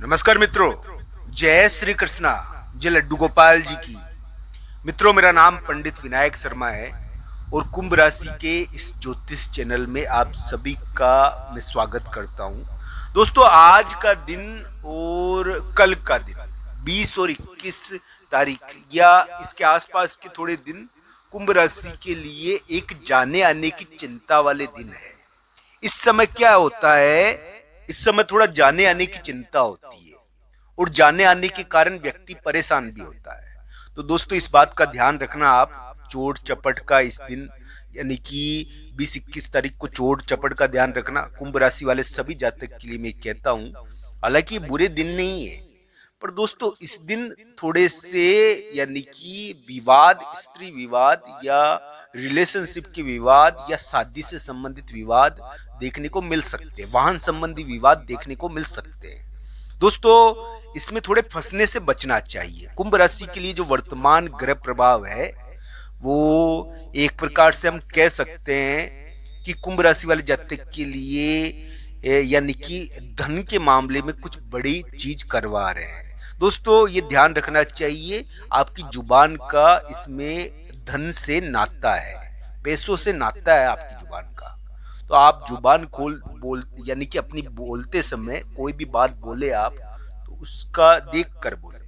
नमस्कार मित्रों, जय श्री कृष्णा, जय लड्डू गोपाल जी की। मित्रों, मेरा नाम पंडित विनायक शर्मा है और कुंभ राशि के इस ज्योतिष चैनल में आप सभी का मैं स्वागत करता हूं। दोस्तों, आज का दिन और कल का दिन 20 और 21 तारीख या इसके आसपास के थोड़े दिन कुंभ राशि के लिए एक जाने आने की चिंता वाले दिन है। इस समय क्या होता है, इस समय थोड़ा जाने आने की चिंता होती है और जाने आने के कारण व्यक्ति परेशान भी होता है। तो दोस्तों, इस बात का ध्यान रखना। आप चोट चपट का इस दिन यानी कि 20-21 तारीख को चोट चपट का ध्यान रखना कुंभ राशि वाले सभी जातक के लिए मैं कहता हूं। हालांकि बुरे दिन नहीं है, पर दोस्तों इस दिन थोड़े से यानी कि विवाद, स्त्री विवाद या रिलेशनशिप के विवाद या शादी से संबंधित विवाद देखने को मिल सकते हैं, वाहन संबंधी विवाद देखने को मिल सकते हैं। दोस्तों, इसमें थोड़े फंसने से बचना चाहिए। कुंभ राशि के लिए जो वर्तमान ग्रह प्रभाव है वो एक प्रकार से हम कह सकते हैं कि कुंभ राशि वाले जातक के लिए यानी कि धन के मामले में कुछ बड़ी चीज करवा रहे हैं। दोस्तों, ये ध्यान रखना चाहिए, आपकी जुबान का इसमें धन से नाता है, पैसों से नाता है आपकी जुबान का। तो आप जुबान खोल बोल यानी कि अपनी बोलते समय कोई भी बात बोले आप तो उसका देख कर बोले।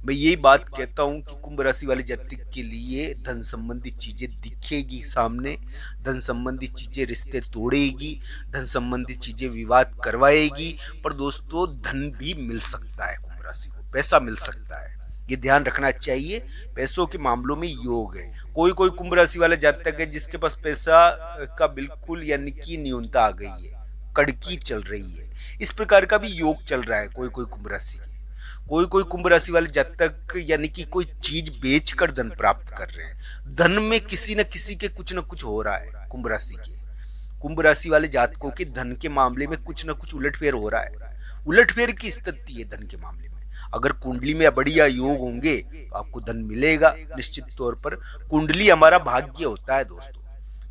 मैं यही बात कहता हूं कि कुंभ राशि वाले जातक के लिए धन संबंधी चीजें दिखेगी सामने, धन संबंधी चीजें रिश्ते तोड़ेगी, धन संबंधी चीजें विवाद करवाएगी, पर दोस्तों धन भी मिल सकता है, कुंभ राशि को पैसा मिल सकता है, ये ध्यान रखना चाहिए। पैसों के मामलों में योग है। कोई कोई कुंभ राशि वाले जातक है जिसके पास पैसा का बिल्कुल यानी कि न्यूनता आ गई है, कड़की चल रही है, इस प्रकार का भी योग चल रहा है। कोई कोई कुंभ राशि कोई कोई कुंभ राशि वाले जातक यानी कि कोई चीज बेचकर धन प्राप्त कर रहे हैं। धन में किसी न किसी के कुछ न कुछ हो रहा है। कुंभ राशि वाले जातकों के धन के मामले में कुछ न कुछ उलटफेर हो रहा है, उलटफेर की स्थिति है धन के मामले में। अगर कुंडली में बढ़िया योग होंगे तो आपको धन मिलेगा निश्चित तौर पर। कुंडली हमारा भाग्य होता है दोस्तों,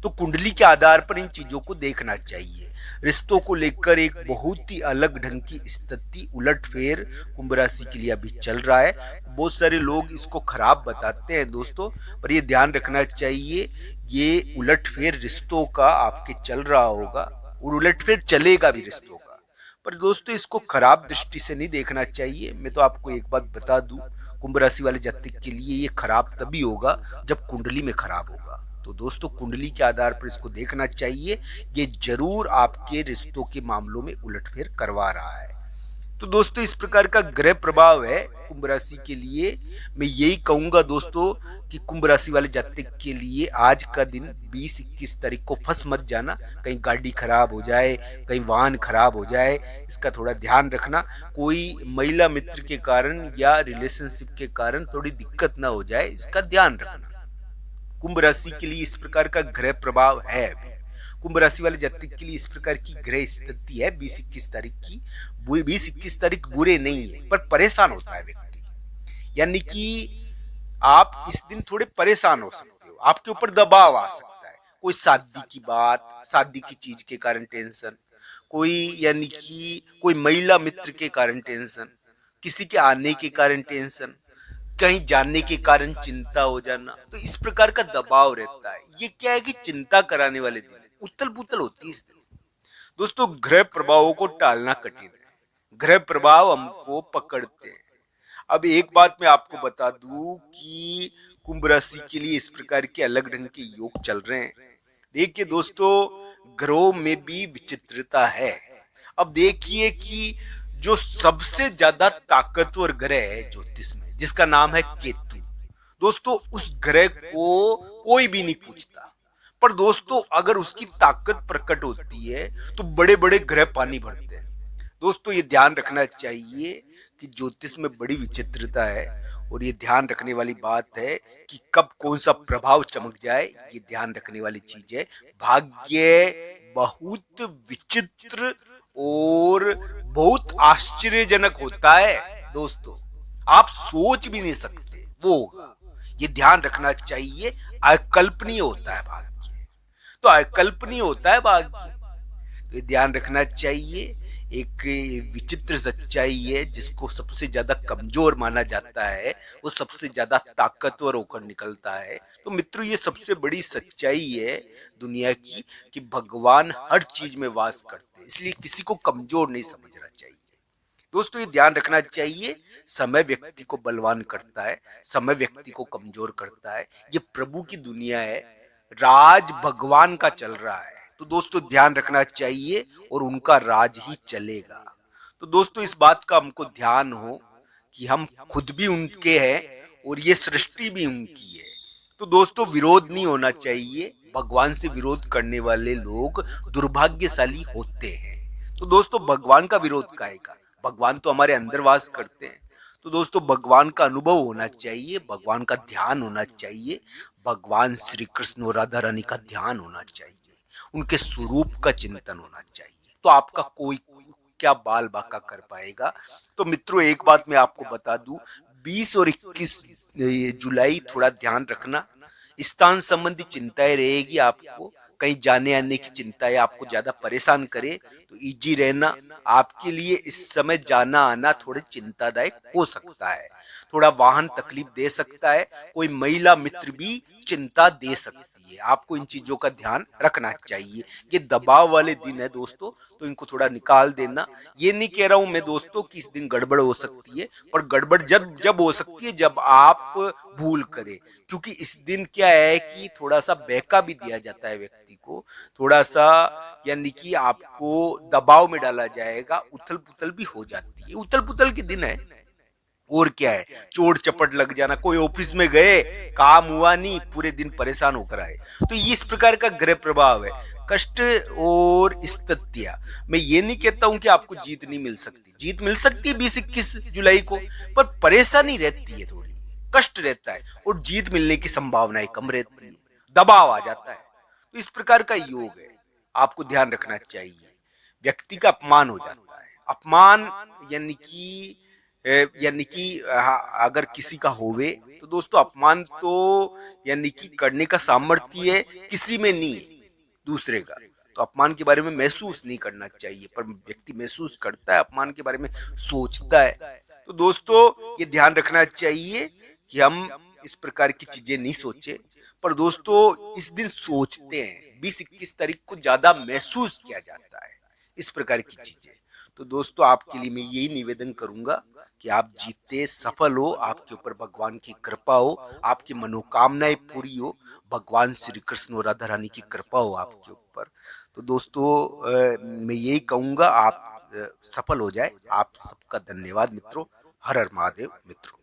तो कुंडली के आधार पर इन चीजों को देखना चाहिए। रिश्तों को लेकर एक बहुत ही अलग ढंग की स्थिति, उलटफेर कुंभ राशि के लिए अभी चल रहा है। बहुत सारे लोग इसको खराब बताते हैं दोस्तों, पर ये ध्यान रखना चाहिए, ये उलटफेर रिश्तों का आपके चल रहा होगा और उलटफेर चलेगा भी रिश्तों का। पर दोस्तों, इसको खराब दृष्टि से नहीं देखना चाहिए। मैं तो आपको एक बात बता दूं, कुंभ राशि वाले जातक के लिए ये खराब तभी होगा जब कुंडली में खराब होगा। तो दोस्तों, कुंडली के आधार पर इसको देखना चाहिए, ये जरूर आपके रिश्तों के मामलों में उलटफेर करवा रहा है। तो दोस्तों, इस प्रकार का ग्रह प्रभाव है कुंभ राशि के लिए। मैं यही कहूंगा दोस्तों कि कुंभ राशि वाले जातक के लिए आज का दिन 20-21 तारीख को फंस मत जाना। कहीं गाड़ी खराब हो जाए, कहीं वाहन खराब हो जाए, इसका थोड़ा ध्यान रखना। कोई महिला मित्र के कारण या रिलेशनशिप के कारण थोड़ी दिक्कत ना हो जाए, इसका ध्यान रखना। कुंभ राशि के लिए इस प्रकार का ग्रह प्रभाव है। कुंभ राशि वाले जातक के लिए इस प्रकार की ग्रह स्थिति है 20-21 तारीख की। 20-21 तारीख बुरे नहीं है, पर परेशान होता है व्यक्ति, यानी कि आप इस दिन थोड़े परेशान हो सकते हो, आपके ऊपर दबाव आ सकता है। कोई शादी की बात, शादी की चीज के कारण टेंशन, कोई यानी कि कोई महिला मित्र के कारण टेंशन, किसी के आने के कारण टेंशन, कहीं जाने के कारण चिंता हो जाना। तो इस प्रकार का दबाव रहता है। ये क्या है कि चिंता कराने वाले दिन, उथल पुथल होती है इस दिन। दोस्तों, ग्रह प्रभावों को टालना कठिन है, ग्रह प्रभाव हमको पकड़ते हैं। अब एक बात मैं आपको बता दूं कि कुंभ राशि के लिए इस प्रकार के अलग ढंग के योग चल रहे हैं। देखिए दोस्तों, ग्रहों में भी विचित्रता है। अब देखिए कि जो सबसे ज्यादा ताकतवर ग्रह है ज्योतिष में, जिसका नाम है केतु, दोस्तों उस ग्रह को कोई भी नहीं पूछता। पर दोस्तों, अगर उसकी ताकत प्रकट होती है तो बड़े बड़े ग्रह पानी भरते हैं। दोस्तों, ये ध्यान रखना चाहिए कि ज्योतिष में बड़ी विचित्रता है और ये ध्यान रखने वाली बात है कि कब कौन सा प्रभाव चमक जाए, ये ध्यान रखने वाली चीज है। भाग्य बहुत विचित्र और बहुत आश्चर्यजनक होता है दोस्तों, आप सोच भी नहीं सकते वो होगा। ये ध्यान रखना चाहिए, अकल्पनीय होता है भाग्य, तो अकल्पनीय होता है भाग्य, तो ये ध्यान रखना चाहिए। एक विचित्र सच्चाई है जिसको सबसे ज्यादा कमजोर माना जाता है वो सबसे ज्यादा ताकतवर होकर निकलता है। तो मित्रों, ये सबसे बड़ी सच्चाई है दुनिया की कि भगवान हर चीज में वास करते हैं, इसलिए किसी को कमजोर नहीं समझना चाहिए। दोस्तों, ये ध्यान रखना चाहिए, समय व्यक्ति को बलवान करता है, समय व्यक्ति को कमजोर करता है। ये प्रभु की दुनिया है, राज भगवान का चल रहा है। तो दोस्तों, ध्यान रखना चाहिए और उनका राज ही चलेगा। तो दोस्तों, इस बात का हमको ध्यान हो कि हम खुद भी उनके हैं और ये सृष्टि भी उनकी है। तो दोस्तों, विरोध नहीं होना चाहिए। भगवान से विरोध करने वाले लोग दुर्भाग्यशाली होते हैं। तो दोस्तों, भगवान का विरोध काहे का? भगवान तो हमारे अंदर वास करते हैं। तो दोस्तों, भगवान का अनुभव होना चाहिए, भगवान का ध्यान होना चाहिए, भगवान श्री कृष्ण और राधा रानी का ध्यान होना चाहिए, उनके स्वरूप का चिंतन होना चाहिए। तो आपका कोई क्या बाल बाका कर पाएगा। तो मित्रों, एक बात मैं आपको बता दूं, 20 और 21 जुलाई थोड़ा ध्यान रखना। स्थान संबंधी चिंताएं रहेगी, आपको कहीं जाने आने की चिंता है, आपको ज्यादा परेशान करे तो इजी रहना। आपके लिए इस समय जाना आना थोड़े चिंतादायक हो सकता है, थोड़ा वाहन तकलीफ दे सकता है, कोई महिला मित्र भी चिंता दे सकती है। आपको इन चीजों का ध्यान रखना चाहिए। ये दबाव वाले दिन है दोस्तों, तो इनको थोड़ा निकाल देना। ये नहीं कह रहा हूं मैं दोस्तों कि इस दिन गड़बड़ हो सकती है, पर गड़बड़ जब जब हो सकती है जब आप भूल करें। क्योंकि इस दिन क्या है कि थोड़ा सा बहका भी दिया जाता है व्यक्ति को, थोड़ा सा, यानी कि आपको दबाव में डाला जाएगा, उथल पुथल भी हो जाती है। उथल पुथल के दिन है और क्या है, चोट चपट लग जाना, कोई ऑफिस में गए, काम हुआ नहीं, पूरे दिन परेशान होकर आए। तो ये इस प्रकार का ग्रह प्रभाव है, कष्ट और स्थितियां। मैं ये नहीं कहता हूं कि आपको जीत नहीं मिल सकती, जीत मिल सकती है 20-21 जुलाई को, पर परेशानी रहती है, थोड़ी कष्ट रहता है और जीत मिलने की संभावनाएं कम रहती है, दबाव आ जाता है। तो इस प्रकार का योग है, आपको ध्यान रखना चाहिए। व्यक्ति का अपमान हो जाता है, अपमान यानी कि अगर किसी का होवे तो दोस्तों, अपमान तो यानी कि करने का सामर्थ्य है किसी में नहीं है, दूसरे का। तो अपमान के बारे में महसूस नहीं करना चाहिए, पर व्यक्ति महसूस करता है, अपमान के बारे में सोचता है। तो दोस्तों, ये ध्यान रखना चाहिए कि हम इस प्रकार की चीजें नहीं सोचे, पर दोस्तों इस दिन सोचते हैं। 20-21 तारीख को ज्यादा महसूस किया जाता है इस प्रकार की चीजें। तो दोस्तों, आपके लिए मैं यही निवेदन करूंगा कि आप जीते सफल हो, आपके ऊपर भगवान की कृपा हो, आपकी मनोकामनाएं पूरी हो, भगवान श्री कृष्ण और राधा रानी की कृपा हो आपके ऊपर। तो दोस्तों, मैं यही कहूंगा, आप सफल हो जाए। आप सबका धन्यवाद मित्रों। हर हर महादेव मित्रों।